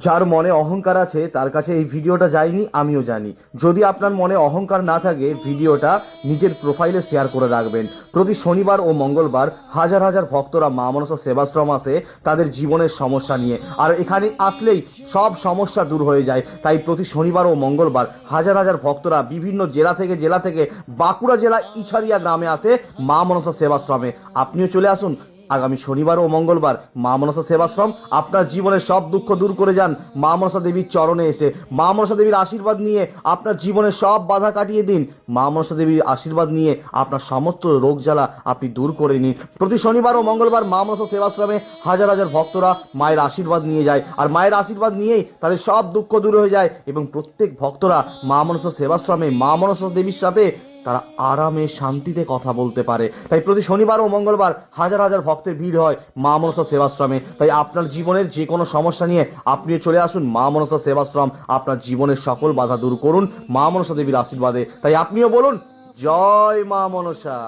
যার মনে অহংকার আছে তার কাছে এই ভিডিওটা যায়নি, আমিও জানি। যদি আপনার মনে অহংকার না থাকে, ভিডিওটা নিজের প্রোফাইলে শেয়ার করে রাখবেন। প্রতি শনিবার ও মঙ্গলবার হাজার হাজার ভক্তরা মা মনসা সেবাশ্রম আসে তাদের জীবনের সমস্যা নিয়ে, আর এখানে আসলেই সব সমস্যা দূর হয়ে যায়। তাই প্রতি শনিবার ও মঙ্গলবার হাজার হাজার ভক্তরা বিভিন্ন জেলা থেকে বাঁকুড়া জেলা ইছারিয়া গ্রামে আসে মা মনসা সেবাশ্রমে। আপনিও চলে আসুন আগামী শনিবার ও মঙ্গলবার মা মনসা সেবাশ্রম। আপনার জীবনের সব দুঃখ দূর করে যান মা মনসা দেবীর চরণে এসে। মা মনসা দেবীর আশীর্বাদ নিয়ে আপনার জীবনের সব বাধা কাটিয়ে দিন। মা মনসা দেবীর আশীর্বাদ নিয়ে আপনার সমস্ত রোগ জ্বালা আপনি দূর করে নিন। প্রতি শনিবার ও মঙ্গলবার মা মনসা সেবাশ্রমে হাজার হাজার ভক্তরা মায়ের আশীর্বাদ নিয়ে যায়, আর মায়ের আশীর্বাদ নিয়েই তাদের সব দুঃখ দূর হয়ে যায়। এবং প্রত্যেক ভক্তরা মা মনসা সেবাশ্রমে মা মনসা দেবীর সাথে তারা আরামে শান্তিতে কথা বলতে পারে। তাই প্রতি শনিবার ও মঙ্গলবার হাজার হাজার ভক্তের ভিড় হয় মা মনসা সেবাশ্রমে। তাই আপনার জীবনের যে কোনো সমস্যা নিয়ে আপনি চলে আসুন মা মনসা সেবাশ্রম। আপনার জীবনের সকল বাধা দূর করুন মা মনসা দেবীর আশীর্বাদে। তাই আপনিও বলুন জয় মা মনসা।